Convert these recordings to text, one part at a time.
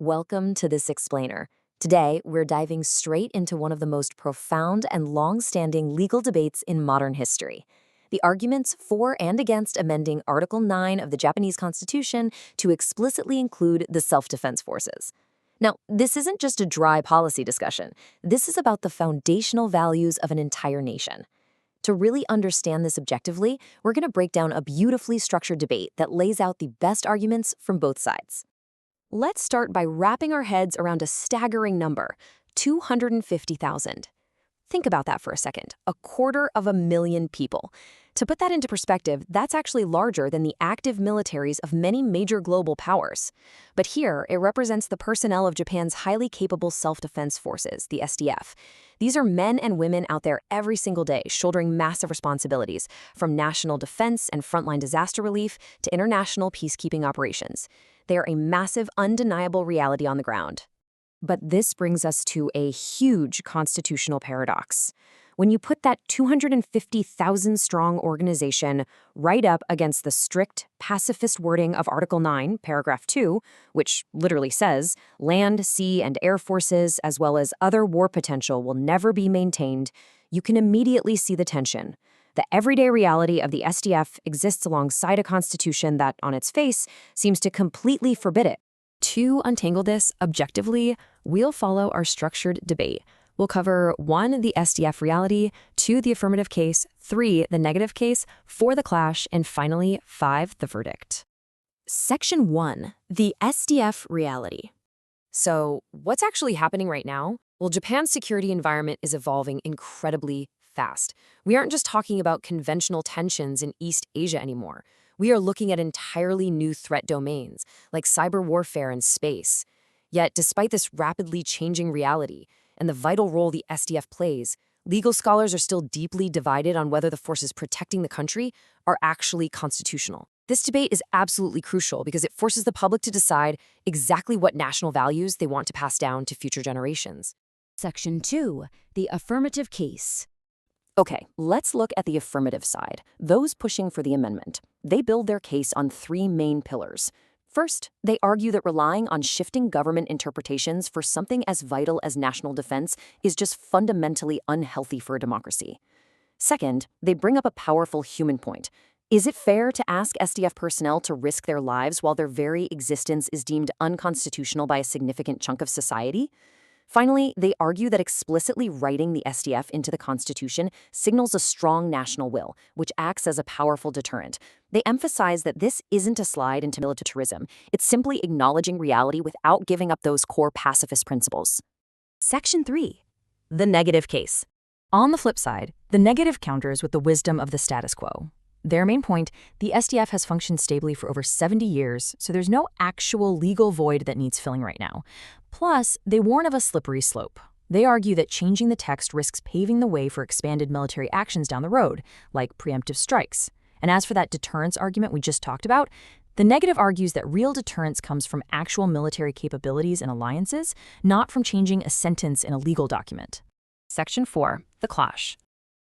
Welcome to this explainer. Today, we're diving straight into one of the most profound and long-standing legal debates in modern history. The arguments for and against amending Article 9 of the Japanese Constitution to explicitly include the self-defense forces. Now, this isn't just a dry policy discussion. This is about the foundational values of an entire nation. To really understand this objectively, we're going to break down a beautifully structured debate that lays out the best arguments from both sides. Let's start by wrapping our heads around a staggering number, 250,000. Think about that for a second, 250,000 people. To put that into perspective, that's actually larger than the active militaries of many major global powers. But here, it represents the personnel of Japan's highly capable self-defense forces, the SDF. These are men and women out there every single day, shouldering massive responsibilities, from national defense and frontline disaster relief to international peacekeeping operations. They are a massive, undeniable reality on the ground. But this brings us to a huge constitutional paradox. When you put that 250,000-strong organization right up against the strict, pacifist wording of Article 9, Paragraph 2, which literally says, land, sea, and air forces, as well as other war potential will never be maintained, you can immediately see the tension. The everyday reality of the SDF exists alongside a constitution that, on its face, seems to completely forbid it. To untangle this objectively, we'll follow our structured debate. We'll cover 1, the SDF reality, 2, the affirmative case, 3, the negative case, 4, the clash, and finally, 5, the verdict. Section 1, the SDF reality. So, what's actually happening right now? Well, Japan's security environment is evolving incredibly fast. We aren't just talking about conventional tensions in East Asia anymore. We are looking at entirely new threat domains, like cyber warfare and space. Yet, despite this rapidly changing reality and the vital role the SDF plays, legal scholars are still deeply divided on whether the forces protecting the country are actually constitutional. This debate is absolutely crucial because it forces the public to decide exactly what national values they want to pass down to future generations. Section 2, the affirmative case. Okay, let's look at the affirmative side, those pushing for the amendment. They build their case on 3 main pillars. First, they argue that relying on shifting government interpretations for something as vital as national defense is just fundamentally unhealthy for a democracy. Second, they bring up a powerful human point. Is it fair to ask SDF personnel to risk their lives while their very existence is deemed unconstitutional by a significant chunk of society? Finally, they argue that explicitly writing the SDF into the Constitution signals a strong national will, which acts as a powerful deterrent. They emphasize that this isn't a slide into militarism. It's simply acknowledging reality without giving up those core pacifist principles. Section 3, the negative case. On the flip side, the negative counters with the wisdom of the status quo. Their main point, the SDF has functioned stably for over 70 years, so there's no actual legal void that needs filling right now. Plus, they warn of a slippery slope. They argue that changing the text risks paving the way for expanded military actions down the road, like preemptive strikes. And as for that deterrence argument we just talked about, the negative argues that real deterrence comes from actual military capabilities and alliances, not from changing a sentence in a legal document. Section 4, the clash.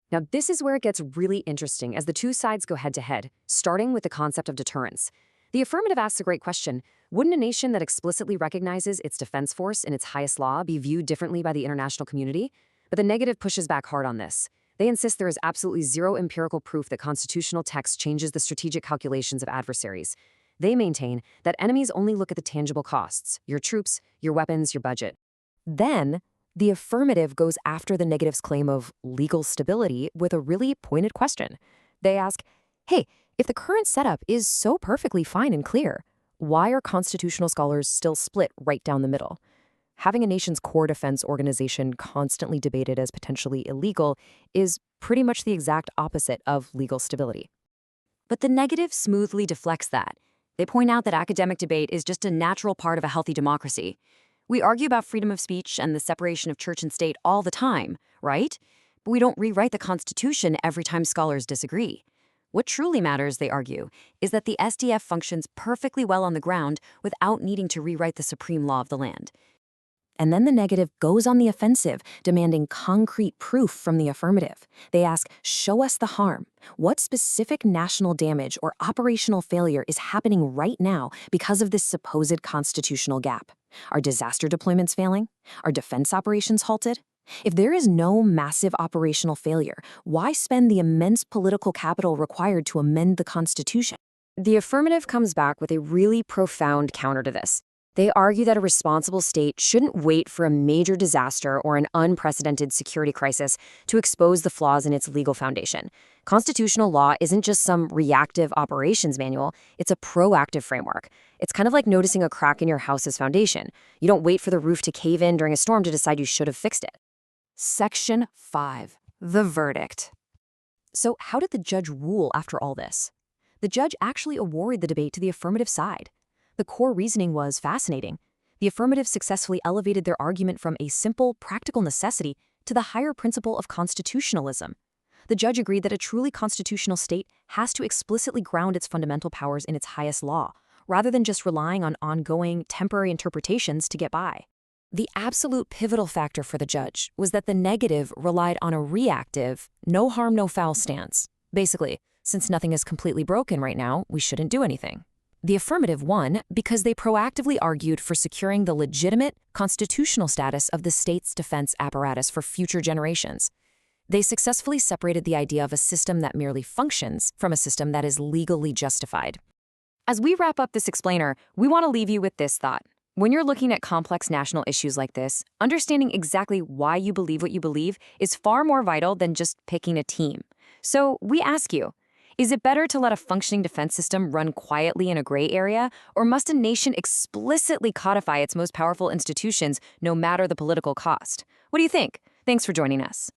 Now, this is where it gets really interesting as the two sides go head-to-head, starting with the concept of deterrence. The affirmative asks a great question. Wouldn't a nation that explicitly recognizes its defense force in its highest law be viewed differently by the international community? But the negative pushes back hard on this. They insist there is absolutely zero empirical proof that constitutional text changes the strategic calculations of adversaries. They maintain that enemies only look at the tangible costs, your troops, your weapons, your budget. Then, the affirmative goes after the negative's claim of legal stability with a really pointed question. They ask, hey, if the current setup is so perfectly fine and clear, why are constitutional scholars still split right down the middle? Having a nation's core defense organization constantly debated as potentially illegal is pretty much the exact opposite of legal stability. But the negative smoothly deflects that. They point out that academic debate is just a natural part of a healthy democracy. We argue about freedom of speech and the separation of church and state all the time, right? But we don't rewrite the Constitution every time scholars disagree. What truly matters, they argue, is that the SDF functions perfectly well on the ground without needing to rewrite the supreme law of the land. And then the negative goes on the offensive, demanding concrete proof from the affirmative. They ask, show us the harm. What specific national damage or operational failure is happening right now because of this supposed constitutional gap? Are disaster deployments failing? Are defense operations halted? If there is no massive operational failure, why spend the immense political capital required to amend the Constitution? The affirmative comes back with a really profound counter to this. They argue that a responsible state shouldn't wait for a major disaster or an unprecedented security crisis to expose the flaws in its legal foundation. Constitutional law isn't just some reactive operations manual, it's a proactive framework. It's kind of like noticing a crack in your house's foundation. You don't wait for the roof to cave in during a storm to decide you should have fixed it. Section 5. The verdict. So how did the judge rule after all this? The judge actually awarded the debate to the affirmative side. The core reasoning was fascinating. The affirmative successfully elevated their argument from a simple, practical necessity to the higher principle of constitutionalism. The judge agreed that a truly constitutional state has to explicitly ground its fundamental powers in its highest law, rather than just relying on ongoing, temporary interpretations to get by. The absolute pivotal factor for the judge was that the negative relied on a reactive, no harm, no foul stance. Basically, since nothing is completely broken right now, we shouldn't do anything. The affirmative won because they proactively argued for securing the legitimate, constitutional status of the state's defense apparatus for future generations. They successfully separated the idea of a system that merely functions from a system that is legally justified. As we wrap up this explainer, we want to leave you with this thought. When you're looking at complex national issues like this, understanding exactly why you believe what you believe is far more vital than just picking a team. So we ask you, is it better to let a functioning defense system run quietly in a gray area, or must a nation explicitly codify its most powerful institutions no matter the political cost? What do you think? Thanks for joining us.